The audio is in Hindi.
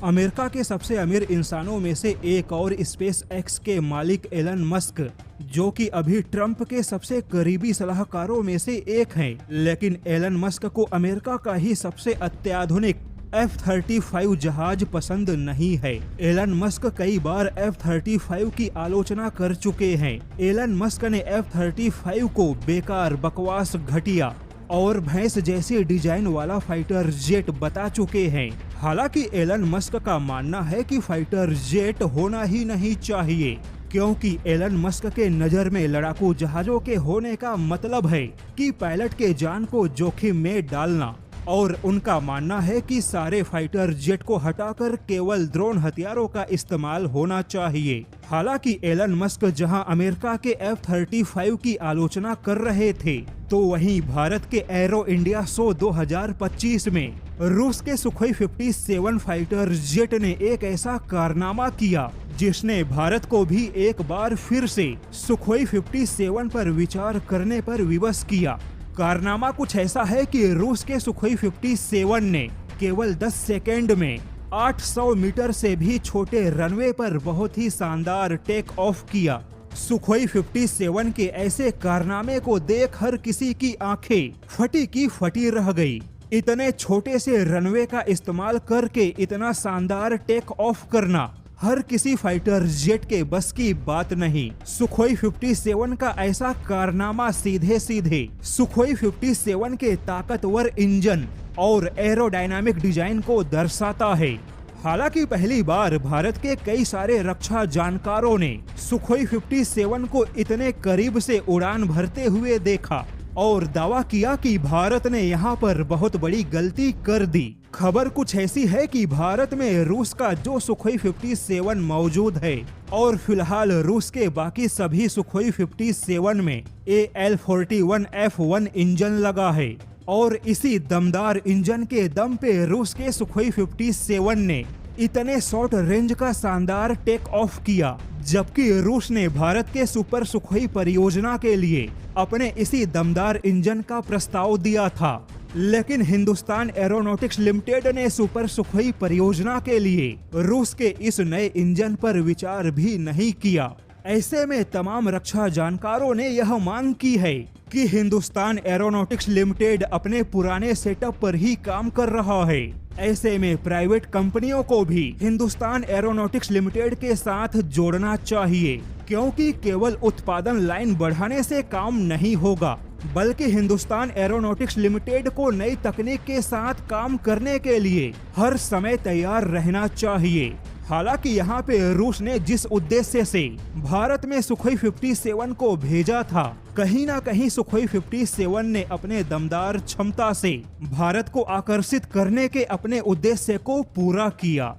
अमेरिका के सबसे अमीर इंसानों में से एक और स्पेस एक्स के मालिक एलन मस्क, जो कि अभी ट्रंप के सबसे करीबी सलाहकारों में से एक हैं, लेकिन एलन मस्क को अमेरिका का ही सबसे अत्याधुनिक F-35 जहाज पसंद नहीं है। एलन मस्क कई बार F-35 की आलोचना कर चुके हैं। एलन मस्क ने F-35 को बेकार, बकवास, घटिया और भैंस जैसे डिजाइन वाला फाइटर जेट बता चुके हैं। हालांकि एलन मस्क का मानना है कि फाइटर जेट होना ही नहीं चाहिए, क्योंकि एलन मस्क के नजर में लड़ाकू जहाजों के होने का मतलब है कि पायलट के जान को जोखिम में डालना, और उनका मानना है कि सारे फाइटर जेट को हटाकर केवल ड्रोन हथियारों का इस्तेमाल होना चाहिए। हालांकि एलन मस्क जहां अमेरिका के F-35 की आलोचना कर रहे थे, तो वहीं भारत के एरो इंडिया शो 2025 में रूस के सुखोई 57 फाइटर जेट ने एक ऐसा कारनामा किया जिसने भारत को भी एक बार फिर से सुखोई 57 पर विचार करने पर विवश किया। कारनामा कुछ ऐसा है कि रूस के सुखोई 57 ने केवल 10 सेकेंड में 800 मीटर से भी छोटे रनवे पर बहुत ही शानदार टेक ऑफ किया। सुखोई 57 के ऐसे कारनामे को देख हर किसी की आंखें फटी की फटी रह गई। इतने छोटे से रनवे का इस्तेमाल करके इतना शानदार टेक ऑफ करना हर किसी फाइटर जेट के बस की बात नहीं। सुखोई 57 का ऐसा कारनामा सीधे सीधे सुखोई 57 के ताकतवर इंजन और एरोडायनामिक डिजाइन को दर्शाता है। हालांकि पहली बार भारत के कई सारे रक्षा जानकारों ने सुखोई 57 को इतने करीब से उड़ान भरते हुए देखा और दावा किया कि भारत ने यहाँ पर बहुत बड़ी गलती कर दी। खबर कुछ ऐसी है कि भारत में रूस का जो सुखोई 57 मौजूद है और फिलहाल रूस के बाकी सभी सुखोई 57 में AL-41F1 इंजन लगा है, और इसी दमदार इंजन के दम पे रूस के सुखोई 57 ने इतने शॉर्ट रेंज का शानदार टेक ऑफ किया, जबकि रूस ने भारत के सुपर सुखोई परियोजना के लिए अपने इसी दमदार इंजन का प्रस्ताव दिया था। लेकिन हिंदुस्तान एरोनॉटिक्स लिमिटेड ने सुपर सुखोई परियोजना के लिए रूस के इस नए इंजन पर विचार भी नहीं किया। ऐसे में तमाम रक्षा जानकारों ने यह मांग की है कि हिंदुस्तान एरोनॉटिक्स लिमिटेड अपने पुराने सेटअप पर ही काम कर रहा है। ऐसे में प्राइवेट कंपनियों को भी हिंदुस्तान एरोनॉटिक्स लिमिटेड के साथ जोड़ना चाहिए, क्योंकि केवल उत्पादन लाइन बढ़ाने से काम नहीं होगा, बल्कि हिंदुस्तान एरोनॉटिक्स लिमिटेड को नई तकनीक के साथ काम करने के लिए हर समय तैयार रहना चाहिए। हालांकि यहाँ पे रूस ने जिस उद्देश्य से भारत में सुखोई 57 को भेजा था, कहीं ना कहीं सुखोई 57 ने अपने दमदार क्षमता से भारत को आकर्षित करने के अपने उद्देश्य को पूरा किया।